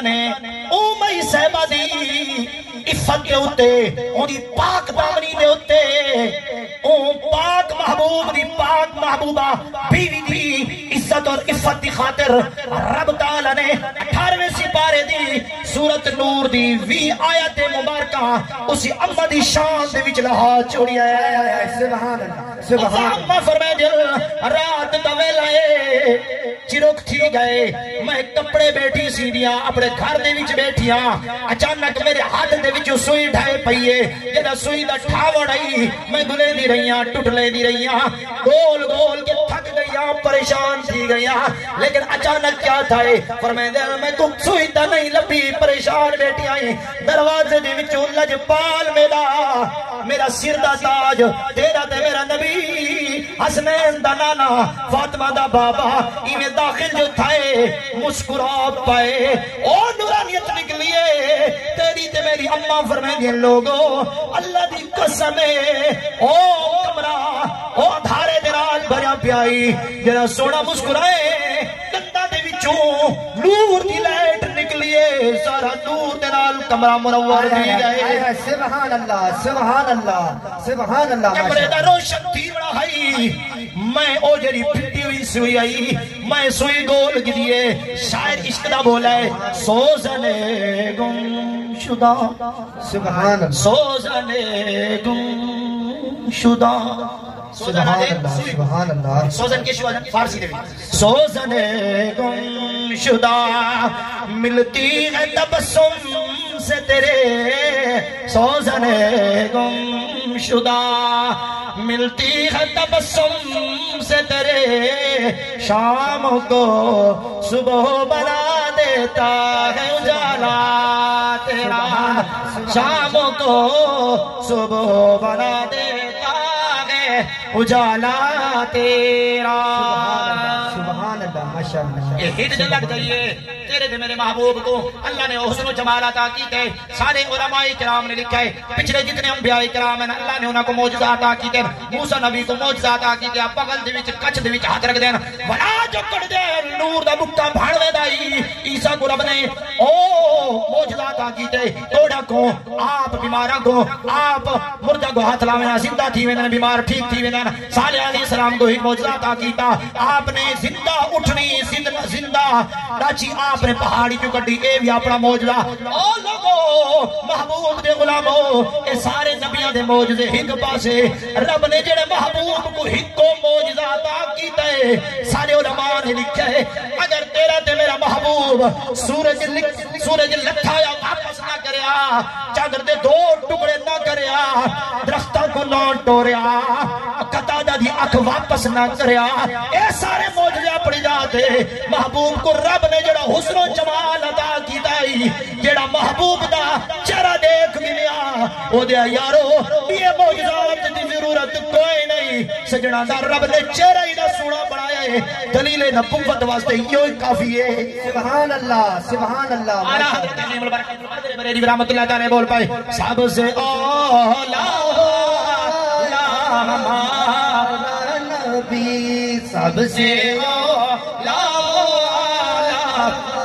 اللہ نے امی صاحبہ دی عفت دے اتے ان دی پاک دامنی دے اتے اون پاک محبوب دی پاک محبوبہ بیوی دی عزت اور عفت دی خاطر رب تعالی نے 18ویں سپارے دی سورت نور دی 20 آیت مبارکہ اسی اما دی شان دے وچ لہا چھوڑیا ہے سبحان اللہ سبحان اما فرمائے دل رات دا ویلا اے چروک تھی گئے میں کپڑے بیٹھی سی دیا اپنے گھر دے وچ بیٹھیاں اچانک میرے ہاتھ دے وچ سوئی ڈھائے پئیے جدا سوئی دا ٹھاوڑ آئی میں گلے دی رہیاں ٹوٹلے دی رہیاں گول گول کے تھک گئیاں پریشان تھی گئیاں لیکن اچانک کیا تھا فرمائے دل میں کو سوئی دا نہیں لبھی پریشان بیٹھی آئی دروازے دے وچ لجپال میرا سر دا تاج تیرا تے میرا نبی حسنین دا نانا فاطمہ دا بابا ایویں داخل جو تھائے مسکرا پائے او نورانیت نکلیے تیری تے میری اماں فرمائے دیں لوگو اللہ دی قسم ہے او کمرہ او دھارے درال بھریا پیائی جنا سونا مسکرائے گندہ دے وچوں نور دی لائٹ نکلیے سارا نور درال کمرہ منور دی گئے سبحان اللہ سبحان اللہ سبحان اللہ کمرے دا روشن تھی بڑا ہائی میں او جری پھٹی ہوئی سوئی آئی میں سوئی گول گریے شاعر عشق دا بولا ہے سوزنے گم شدہ سبحان اللہ سوزنے گم شدہ سبحان اللہ سوزن کے شوازن فارسی دے سوزنے گم شدہ ملتی ہے تبسم سے تیرے سوزنے گم شدہ ملتی ہے تبسم سے تیرے شام کو صبح بنا دیتا ہے اجالا تیرا شام کو صبح بنا دیتا ہے اجالا تیرا سبحان اللہ ماشاءاللہ یہ ہٹ لگ جائیے تیرے دے میرے محبوب کو اللہ نے حسن و جمال عطا کی ہے سارے علماء کرام نے لکھا ہے پچھلے جتنے انبیاء کرام ہیں اللہ نے انہاں کو معجزہ عطا کی ہے موسیٰ نبی کو معجزہ عطا کی ہے بغل دے وچ کچھ دے وچ ہاتھ رکھ دین بڑا جو کڑ دے نور دا بکا بھاڑ وے دائی عیسیٰ کو رب نے او معجزہ عطا کی ہے توڑا کو آپ بیماراں کو آپ مردہ کو ہاتھ لاویں زندہ تھی ویندن بیمار ٹھیک تھی ویندن صالح علیہ السلام کو ایک معجزہ عطا کیتا آپ نے زندہ اٹھنی زندہ راچی آپ نے پہاڑی جو کٹی اے بھی اپنا معجزہ او لوگو محبوب دے غلامو اے سارے نبیوں دے معجزے ہک پاسے رب نے جڑے محبوب کو ہکو معجزہ عطا کیتا ہے سارے علماء نے لکھا ہے اگر تیرا تے میرا محبوب سورج لٹھایا واپس نہ کریا چادر دے دو ٹکڑے نہ کریا درختہ کو نہ ٹوریا قطادہ دی اکھ واپس نہ کریا اے سارے معجزے اپنی جاتے محبوب کو رب نے جڑا حسن و جمال عطا کیتا ہے جڑا محبوب دا چہرہ دیکھ ملیا او دیا یارو یہ معجزات دی ضرورت کوئی نہیں سجنا دا رب نے چہرہ ہی دا سونا بنایا ہے دلیل نبوت واسطے یہ کافی ہے سبحان اللہ سبحان اللہ آلہ حضرت نعیم البرکت بریلی رحمت اللہ تعالی بول پائے سب سے اولا ہمارا نبی سب سے اولا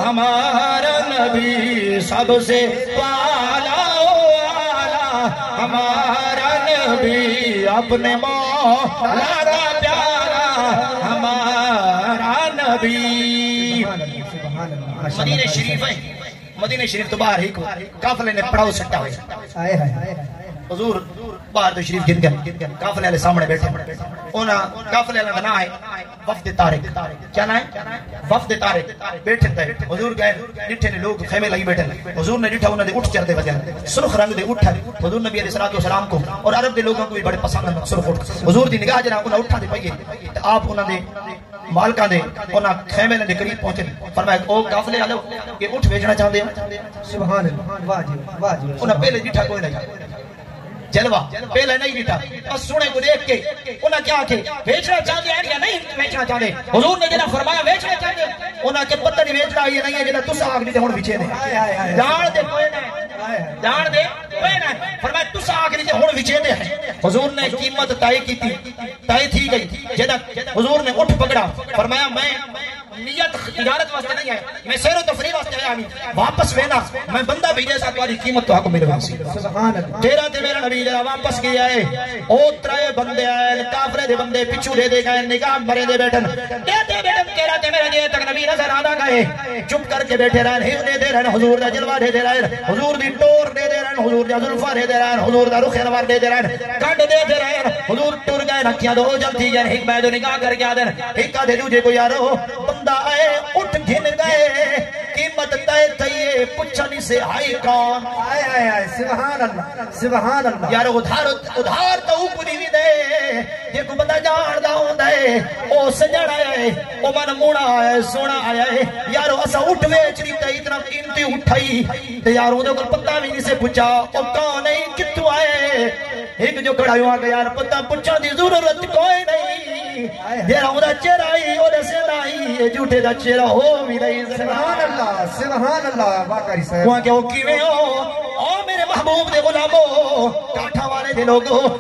ہمارا نبی سب سے پالا ہمارا نبی اپنے مولا کا پیارا ہمارا نبی مدینہ شریف ہے مدینہ شریف تو باہر ہی کو قافلے نے پڑاؤ سٹا ہوئے حضور باہر تو شریف گن گن قافلے والے سامنے بیٹھے انہاں قافلے والا بنا ہے وفد طارق کیا نام ہے وفد طارق بیٹھے تھے حضور گئے ڈٹھے نے لوگ خیمے لگی بیٹھے حضور نے ڈٹھا انہاں دے اٹھ چردے وجہ سرخ رنگ دے اٹھا حضور نبی علیہ الصلوۃ والسلام کو اور عرب دے لوگوں کو بھی بڑے پسند ہیں سرخ اٹھ حضور دی نگاہ جنا انہاں اٹھا دے پئیے تے آپ انہاں دے مالکاں دے انہاں خیمے دے قریب پہنچے فرمایا او قافلے والو کہ اٹھ بیچنا چاہندے ہو سبحان اللہ واہ جی واہ جی انہاں پہلے ڈٹھا کوئی نہیں جلوہ پہلے نہیں بیٹا بس سنے کو دیکھ کے انہاں کیا کہ بیچنا چاہتے ہیں یا نہیں بیچنا چاہتے حضور نے جنہاں فرمایا بیچنا چاہتے انہاں کے پتہ نہیں بیچنا یہ نہیں ہے جنہاں تسا آگ نہیں ہون بچے دے جان دے کوئی نہیں جان دے کوئی نہیں فرمایا تسا آگ نہیں ہون بچے دے حضور نے قیمت طے کی تھی طے تھی گئی جنہاں حضور نے اٹھ پکڑا فرمایا نیت تجارت واسطے نہیں ہے میں سیر و تفریح واسطے آیا نہیں واپس وینا میں بندہ بھیجے سا تمہاری قیمت تو حق میرے واسطے سبحان اللہ تیرا تے میرا نبی جڑا واپس گیا ہے او ترے بندے آئے کافرے دے بندے پچھو دے دے گئے نگاہ مرے دے بیٹھن دے دے بیٹھن تیرا تے میرا جے تک نبی نظر آندا گئے چپ کر کے بیٹھے رہن ہی دے رہن حضور دا جلوہ دے رہن حضور دی ٹور دے رہن حضور دا زلفہ دے رہن حضور دا رخ انوار دے رہن کڈ دے رہن حضور ٹر گئے رکھیاں دو جلدی گئے ایک بیدو نگاہ کر کے آدن ایک آدھے دوجے کو یارو بندہ آئے اٹھ گھن گئے قیمت تے تھئیے پچھنی سے ہائی کون آئے آئے آئے سبحان اللہ سبحان اللہ یارو ادھار تو اوپنی بھی دے یہ کو بندہ جان دا ہوں دے او سجڑ آیا ہے او من موڑا آیا ہے سونا آیا ہے یارو اسا اٹھ ویچ نہیں تے اتنا قیمتی اٹھائی تے یارو دے کو پتہ بھی نہیں سے پوچھا او کون نہیں کتوں آئے ایک جو کھڑا ہوا کہ یار پتہ پوچھا دی ضرورت کوئی نہیں جیرا ہوں دا چہرہ ہی او دے سے نائی جھوٹے دا چہرہ ہو بھی نہیں سبحان اللہ واقعی صاحب وہاں کہ وہ کیویں ہو او میرے محبوب دے غلامو کاٹھا والے دے لوگو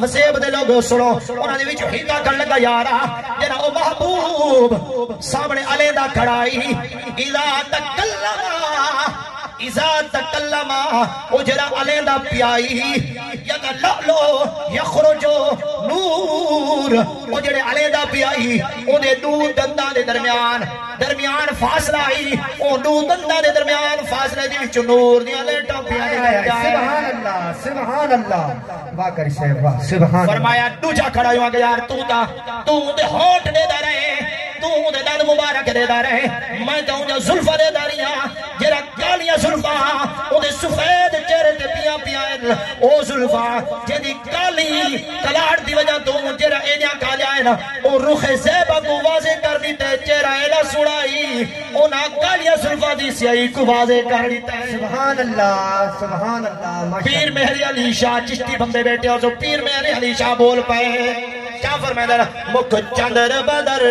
وسیب دے لوگو سنو انہاں دے وچ ہیتا کر لگا یارا جنا او محبوب سامنے علی دا کھڑائی اذا تکلم او جڑا علی دا پیائی یا لولو یخرجو نور او جڑے علی دا پیائی او دے دو دنداں دے درمیان فاصلہ آئی او دو دنداں دے درمیان فاصلے دی وچ نور دی لیٹاں پیائی سبحان اللہ واقعی صاحب سبحان فرمایا دوجا کھڑا ہوا کہ یار تو دے ہونٹ دے دا رہے تو دے دند مبارک دے دا رہے میں تو جا زلفہ دے دا رہیاں جرا کالیاں زلفہ او دے سفید چہرے تے پیاں پیاں او زلفہ جدی کالی کلاڑ دی وجہ تو جرا اینیاں کالیا ہے نا او رخ زیبہ کو واضح کر دیتے چہرہ اینا سڑائی او نا کالیاں زلفہ دی سیائی کو واضح کر دیتے سبحان اللہ پیر مہری علی شاہ چشتی بندے بیٹھے ہو جو پیر مہری علی شاہ بول پائے کیا فرمائے در مکھ چندر بدر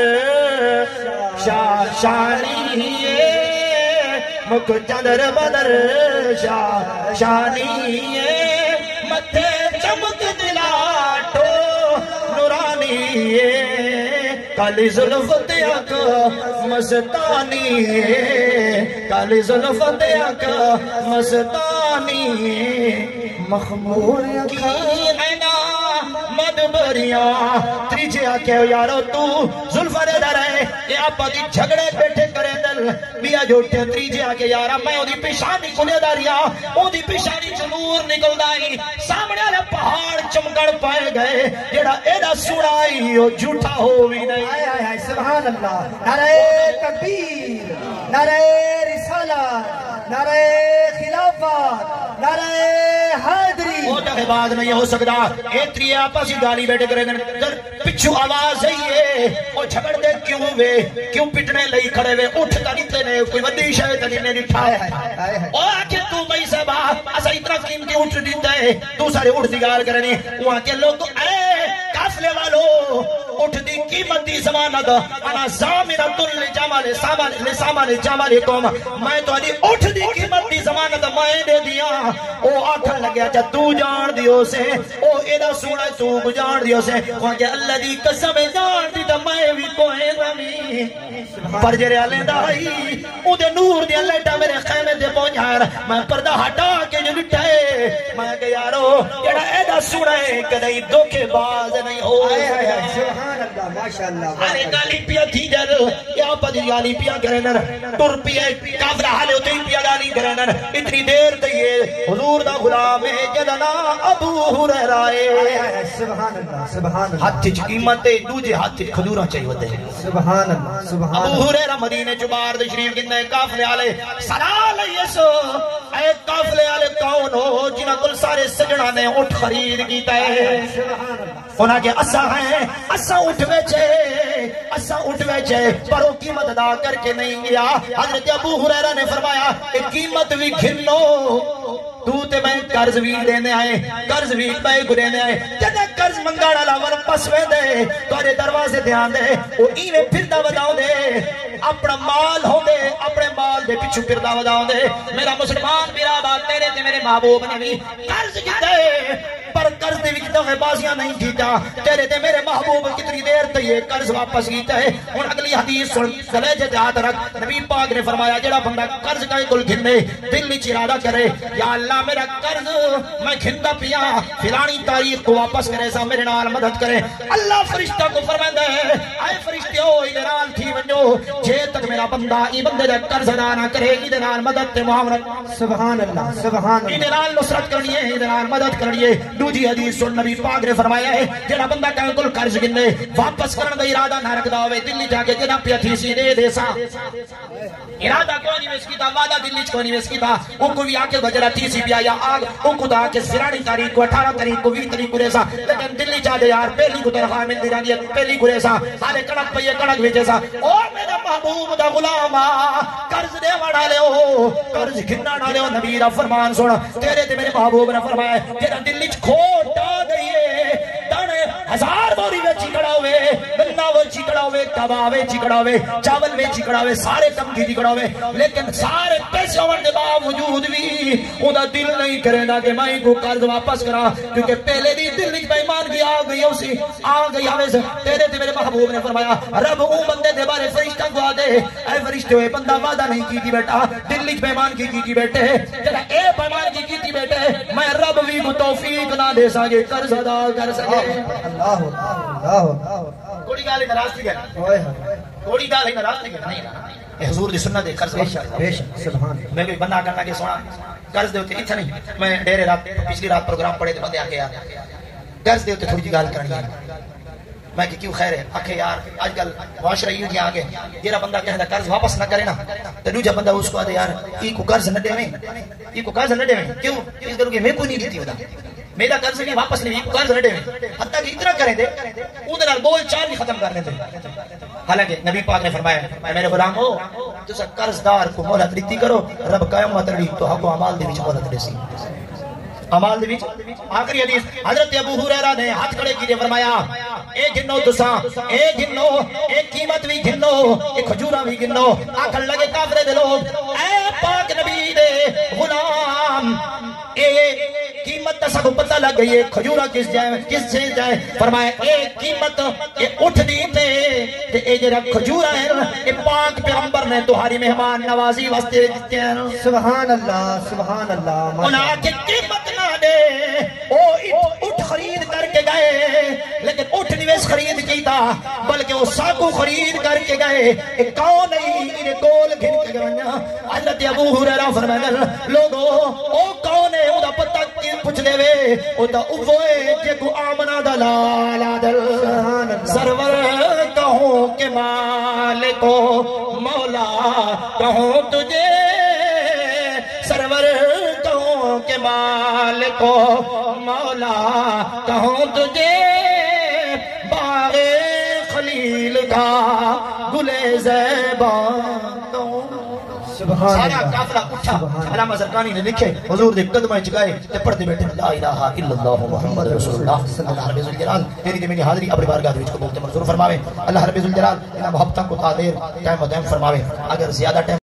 شاہ شانی مکھ چندر بدر شاہ شانی متھے چمک دلاٹو نورانی کالی زلف دیاک مستانی کالی زلف دیاک مستانی مخمور کی اینا مدبریاں تریجے آکے یارو تو زلفہ دے در ہے یہ آپا دی جھگڑے بیٹھے کرے دل بیا جوٹے تریجے آکے یارا میں او دی پیشانی کھلے داریا او دی پیشانی چنور نکل دائی سامنے آلے پہاڑ چمکڑ پائے گئے جیڑا ایڈا سڑائی او جھوٹا ہو بھی نہیں آئے آئے آئے سبحان اللہ نعرہ تکبیر نعرہ رسالت نعرہ خلافت نعرہ حیدری وہ دے بعد نہیں ہو سکتا ایتری آپا سی گالی بیٹھے کرے در پچھو آواز ہے وہ جھگڑ دے کیوں ہوئے کیوں پٹنے لئی کھڑے ہوئے اٹھ تنیتے نے کوئی ودی شاید نے نٹھائے او آکے تو بھائی صاحبہ اسا اتنا قیمتی اٹھ دیتا ہے تو سارے اٹھ دیگار کرنے وہ آکے لوگ اے کافلے والو اٹھ دی قیمتی زمانت انا زامنت لسامان جمال قوم میں تو علی اٹھ دی قیمتی زمانت میں دے دیا او آکھن لگیا چا تو جان دیو سے او ایدہ سونا تو جان دیو سے وہاں کہ اللہ دی قسم جان دی تا میں بھی کوئے زمین پر جرے علی دائی او دے نور دی اللہ تا میرے خیمے دے پہنچار میں پردہ ہٹا کے جو لٹھائے میں کہ یارو ایڈا ایدہ سونا ہے کدھائی دھوکے باز نہیں ہو سبحان اللہ ماشاءاللہ آرے گالی پیا تھی در یا پدی گالی پیا کرنر تر پیا کافرہ حالے ہوتے ہی پیا گالی کرنر اتنی دیر تیئے حضور دا غلام ہے جدنا ابو حریرائے سبحان اللہ ہاتھ قیمتے دوجے ہاتھ کھدورہ چاہیے ہوتے ہیں سبحان اللہ ابو حریرہ مدینے چبار دے شریف گندے کافلے آلے سلال یسو اے کافلے آلے کون ہو جنہ کل سارے سجنہ نے اٹھ خرید کیتا ہے انہاں کے اسا ہیں اسا اٹھ ویچے پر وہ قیمت ادا کر کے نہیں گیا حضرت ابو حریرہ نے فرمایا کہ قیمت بھی گھنو تو تے میں قرض بھی دینے آئے قرض بھی میں گرینے آئے جنہ قرض منگاڑا لاور پسوے دے توڑے دروازے دھیان دے وہ اینے پھر دا وداؤ دے اپنا مال ہو دے اپنے مال دے پچھو پھر دا وداؤ دے میرا مسلمان میرا بات تیرے تے میرے محبوب نے بھی قرض کی دے پر قرض دے وچ دغے بازیاں نہیں کیتا تیرے تے میرے محبوب کتنی دیر تے یہ قرض واپس کیتا ہے ہن اگلی حدیث سن گلے تے ہاتھ رکھ نبی پاک نے فرمایا جڑا بندہ قرض کا کل گھنے دل وچ ارادہ کرے یا اللہ میرا قرض میں گھندا پیا فلانی تاریخ کو واپس کرے سا میرے نال مدد کرے اللہ فرشتہ کو فرماندا ہے اے فرشتیو ادھر نال تھی ونجو جے تک میرا بندہ ای بندے دا قرض ادا نہ کرے ادھر نال مدد تے معاونت سبحان اللہ سبحان اللہ ادھر نال نصرت کرنی ہے ادھر نال مدد کرنی ہے دوجی حدیث سن نبی پاک نے فرمایا ہے جڑا بندہ کہیں کل قرض گنے واپس کرن دا ارادہ نہ رکھدا ہوے دل جا کے جنا پیا تھی سی دے سا ارادہ کوئی نہیں ویس کیتا وعدہ دل وچ کوئی نہیں ویس کیتا او کو بھی آ کے گجرا تھی سی پیا یا آگ او کو دا کے سرانی تاریخ کو 18 تاریخ کو 20 تاریخ کو ریسا لیکن دل چا دے یار پہلی کو تنخواہ مل دی جاندی ہے پہلی کو ریسا حالے کڑک پئیے کڑک وچ سا او میرا محبوب دا غلام قرض دے وڑا لے او قرض گھنا نہ لے او نبی دا فرمان سن تیرے تے میرے محبوب نے فرمایا جڑا دل وچ کھوٹ آ گئی ہے دانے 1000 بوری وچ چکڑا ہوے گنا وچ چکڑا ہوے کباب وچ چکڑا ہوے چاول وچ چکڑا ہوے سارے کم دی چکڑا ہوے لیکن سارے پیسے ہون دے باوجود بھی اوندا دل نہیں کریندا کہ میں کو قرض واپس کراں کیونکہ پہلے دی دل وچ بے ایمان کی آ گئی اسی آ گئی آوے تیرے تے میرے محبوب نے فرمایا رب او بندے دے بارے فرشتہ کو دے اے فرشتے اے بندہ وعدہ نہیں کیتی بیٹا دل وچ بے ایمان کی بیٹے جڑا اے بے ایمان کی بیٹے میں رب بھی کو توفیق نہ دے سکے قرض ادا کر سکے اللہ اللہ کوئی گل ناراض تھی گل اوئے کوئی گل ناراض تھی نہیں اے حضور دی سنت دے قرض بے شک سبحان میں کوئی بندہ کرنا کہ سونا قرض دے اوتے ایتھے نہیں میں ڈیرے رات پچھلی رات پروگرام پڑھے تے بندے آ کے یار قرض دے اوتے تھوڑی جی گل کرنی ہے میں کہ کیوں خیر ہے آکھے یار آج کل معاشرہ یوں جی آگے جیرا بندہ کہتا قرض واپس نہ کرے نا تو دوجا بندہ اس کو آدھے یار ای کو قرض نہ دے میں ای کو قرض نہ دے میں کیوں اس کرو کہ میں کوئی نہیں دیتی ہوتا میرا قرض نہیں واپس نہیں قرض نہ دے میں حتیٰ کہ اتنا کریں دے اودے نال بول چال بھی ختم کرنے دے حالانکہ نبی پاک نے فرمایا اے میرے غلام ہو تسا قرض دار کو مہلت دیتی کرو رب قیامت ری تو حق و اعمال دے وچ مہلت دے سی عمال دے وچ آخری حدیث حضرت ابو ہریرہ نے ہاتھ کھڑے کیتے فرمایا اے گنو تساں اے گنو اے قیمت بھی گنو اے کھجوراں بھی گنو آکھن لگے کافر دے لوگ اے پاک نبی دے غلام اے قیمت تا سب پتہ لگ گئی ہے کھجورا کس سے جائے فرمایا اے قیمت اے اٹھ دی تے اے جڑا کھجورا ہے اے پاک پیغمبر نے تمہاری مہمان نوازی واسطے دیتے ہیں سبحان اللہ انہاں کی قیمت نہ دے او اٹھ خرید کر کے گئے لیکن اٹھ نیویس خرید کیتا بلکہ وہ ساکو خرید کر کے گئے اے کون نہیں انہیں گول گھن کے گئے حضرت ابو ہریرہ فرمایا لوگو او کون ہے او دا پتہ پوچھ لے وے او دا اوے کہ کو آمنہ دلال عدل سرور کہوں کہ مالکو مولا کہوں تجھے سرور کہوں کہ مالکو مولا کہوں تجھے باغ خلیل کا گلے زیبان کہوں سارا قافلہ اٹھا علامہ زرقانی نے لکھے حضور دے قدمیں چکائے تے پڑھتے بیٹھے لا الہ الا اللہ محمد رسول اللہ صلی اللہ علیہ وسلم تیری تے میری حاضری اپنی بارگاہ وچ قبول تے منظور فرماوے اللہ رب الجلال انہاں محبتاں کو تعدیر ٹائم و ٹائم فرماوے اگر زیادہ ٹائم